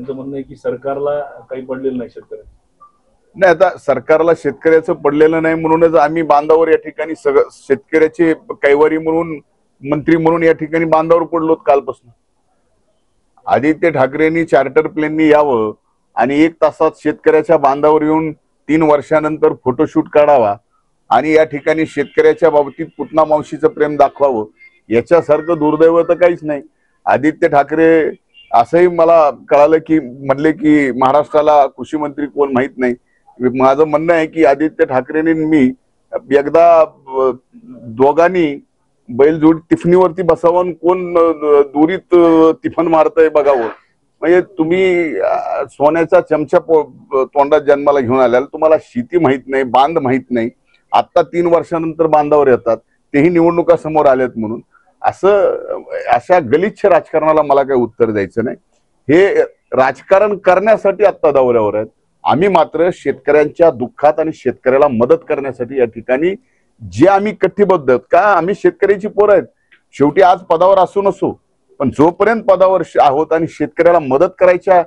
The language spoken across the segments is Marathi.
त्यांचं म्हणणं आहे की सरकारला काही पडलेलं नाही शेतकऱ्यांना. नाही, आता सरकारला शेतकऱ्याचं पडलेलं नाही म्हणूनच आम्ही बांधावर या ठिकाणी सगळं शेतकऱ्याचे कैवारी म्हणून मंत्री म्हणून या ठिकाणी बांधावर पडलो कालपासून. आदित्य ठाकरेंनी चार्टर प्लेननी यावं आणि 1 तासात शेतकऱ्याच्या बांधावर येऊन 3 वर्षानंतर फोटोशूट काढावा आणि या ठिकाणी शेतकऱ्याच्या बाबतीत पुतना मावशीचं प्रेम दाखवावं, याच्यासारखं दुर्दैव तर काहीच नाही. आदित्य ठाकरे असंही मला कळालं की म्हणले की महाराष्ट्राला कृषी मंत्री कोण माहित नाही. माझं म्हणणं आहे की आदित्य ठाकरेंनी मी एकदा दोघांनी बैलजोड तिफणीवरती बसावून कोण दुरीत तिफन मारतय बघावं. म्हणजे तुम्ही सोन्याचा चमचा तोंडात जन्माला घेऊन आल्याला तुम्हाला शेती माहित नाही, बांध माहित नाही. आता 3 वर्षानंतर बांधावर येतात, तेही निवडणुका समोर आल्यात म्हणून. अशा गलिच्छ राजकारणाला मला काही उत्तर द्यायचं नाही. हे राजकारण करण्यासाठी आता दौऱ्यावर आहेत. आम्ही मात्र शेतकऱ्यांच्या दुःखात आणि शेतकऱ्याला मदत करण्यासाठी या ठिकाणी जे आम्ही कटिबद्ध आहोत. का आम्ही शेतकऱ्याची पोरं आहेत. शेवटी आज पदावर असू नसू, पण जोपर्यंत पदावर आहोत आणि शेतकऱ्याला मदत करायच्या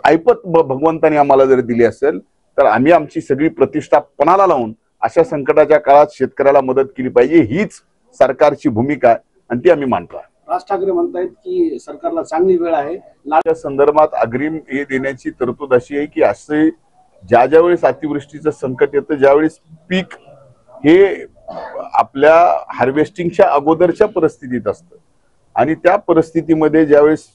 ऐपत भगवंतानी आम्हाला जर दिली असेल तर आम्ही आमची सगळी प्रतिष्ठा पणाला लावून अशा संकटाच्या काळात शेतकऱ्याला मदत केली पाहिजे, हीच सरकारची भूमिका आहे आणि ती आम्ही मांडतो. राज ठाकरे म्हणतायत की सरकारला चांगली वेळ आहे. या संदर्भात अग्रिम हे देण्याची तरतूद अशी आहे की असे ज्या वेळेस अतिवृष्टीचं संकट येतं, ज्यावेळेस पीक हे आपल्या हार्वेस्टिंगच्या अगोदरच्या परिस्थितीत असतं आणि त्या परिस्थितीमध्ये ज्यावेळेस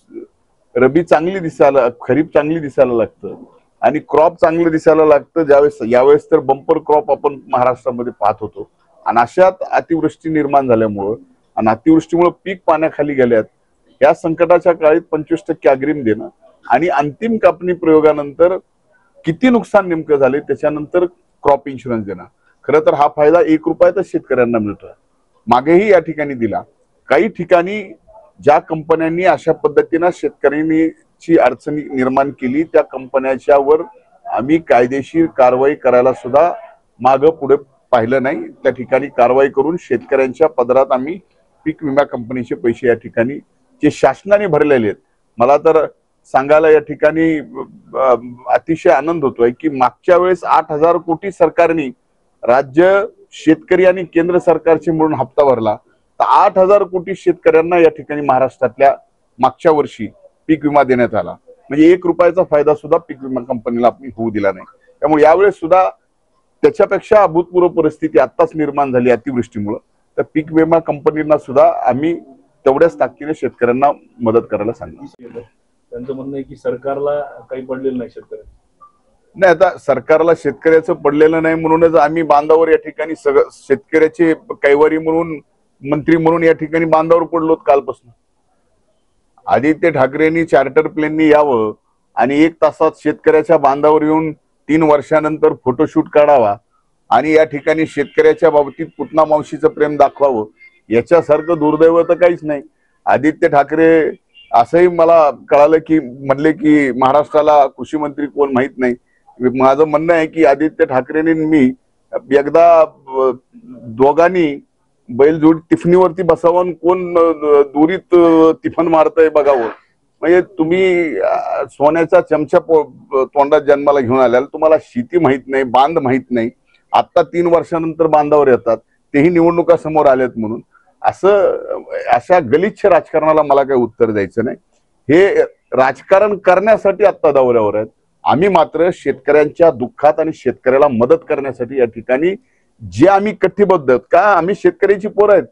रबी चांगली दिसायला, खरीप चांगली दिसायला लागतं आणि क्रॉप चांगलं दिसायला लागतं, यावेळेस तर बंपर क्रॉप आपण महाराष्ट्रामध्ये पाहत होतो. आणि अशात अतिवृष्टी निर्माण झाल्यामुळं आणि अतिवृष्टीमुळे पीक पाण्याखाली गेल्यात. या संकटाच्या काळात 25% अग्रिम देणं आणि अंतिम कापणी प्रयोगानंतर किती नुकसान नेमकं झाले त्याच्यानंतर क्रॉप इन्शुरन्स देणं. खरं तर हा फायदा 1 रुपयातच शेतकऱ्यांना मिळतोय. मागेही या ठिकाणी दिला. काही ठिकाणी ज्या कंपन्यांनी अशा पद्धतीनं शेतकऱ्यांची अडचणी निर्माण केली त्या कंपन्यांच्या वर आम्ही कायदेशीर कारवाई करायला सुद्धा मागं पुढे पाहिलं नाही. त्या ठिकाणी कारवाई करून शेतकऱ्यांच्या पदरात आम्ही पीक विमा कंपनीचे पैसे या ठिकाणी जे शासनाने भरलेले आहेत. मला तर सांगायला या ठिकाणी अतिशय आनंद होतोय की मागच्या वेळेस 8,000 कोटी सरकारने राज्य शेतकरी आणि केंद्र सरकारचे मिळून हप्ता भरला, तर 8,000 कोटी शेतकऱ्यांना या ठिकाणी महाराष्ट्रातल्या मागच्या वर्षी पीक विमा देण्यात आला. म्हणजे 1 रुपयाचा फायदा सुद्धा पीक विमा कंपनीला आपण होऊ दिला नाही. त्यामुळे यावेळेस सुद्धा त्याच्यापेक्षा अभूतपूर्व परिस्थिती आत्ताच निर्माण झाली अतिवृष्टीमुळे. तर पीक विमा कंपनींना सुद्धा आम्ही तेवढ्याच ताकदीने शेतकऱ्यांना मदत करायला सांगितलं. त्यांचं म्हणणं आहे की सरकारला काही पडलेलं नाही शेतकऱ्यांना. नाही, आता सरकारला शेतकऱ्याचं पडलेलं नाही म्हणूनच आम्ही बांधावर या ठिकाणी सगळं शेतकऱ्याचे कैवारी म्हणून मंत्री म्हणून या ठिकाणी बांधावर पडलो कालपासून. आदित्य ठाकरेंनी चार्टर प्लेननी यावं आणि 1 तासात शेतकऱ्याच्या बांधावर येऊन 3 वर्षानंतर फोटोशूट काढावा आणि या ठिकाणी शेतकऱ्याच्या बाबतीत पुतना मावशीचं प्रेम दाखवावं, याच्यासारखं दुर्दैव तर काहीच नाही. आदित्य ठाकरे असंही मला कळालं की म्हणले की महाराष्ट्राला कृषी मंत्री कोण माहित नाही. माझं म्हणणं आहे की आदित्य ठाकरेंनी मी एकदा दोघांनी बैलजोड तिफणीवरती बसावून कोण दुरीत तिफन मारतय बघावं. म्हणजे तुम्ही सोन्याचा चमचा तोंडात जन्माला घेऊन आल्याला तुम्हाला शेती माहित नाही, बांध माहित नाही. आता 3 वर्षानंतर बांधावर येतात, तेही निवडणुका समोर आल्यात म्हणून. अशा गलिच्छ राजकारणाला मला काही उत्तर द्यायचं नाही. हे राजकारण करण्यासाठी आता दौऱ्यावर आहेत. आम्ही मात्र शेतकऱ्यांच्या दुःखात आणि शेतकऱ्याला मदत करण्यासाठी या ठिकाणी जे आम्ही कटिबद्ध आहोत. का आम्ही शेतकऱ्याची पोरं आहेत.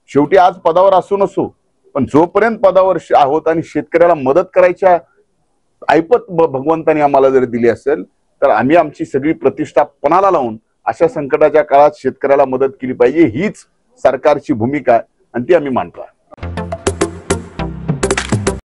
शेवटी आज पदावर असू नसू, पण जोपर्यंत पदावर आहोत आणि शेतकऱ्याला मदत करायच्या ऐपत भगवंतानी आम्हाला जर दिली असेल तर आम्ही आमची सगळी प्रतिष्ठा पणाला लावून अशा संकटाच्या काळात शेतकऱ्याला मदत केली पाहिजे, हीच सरकारची भूमिका आहे आणि ती आम्ही मांडतो.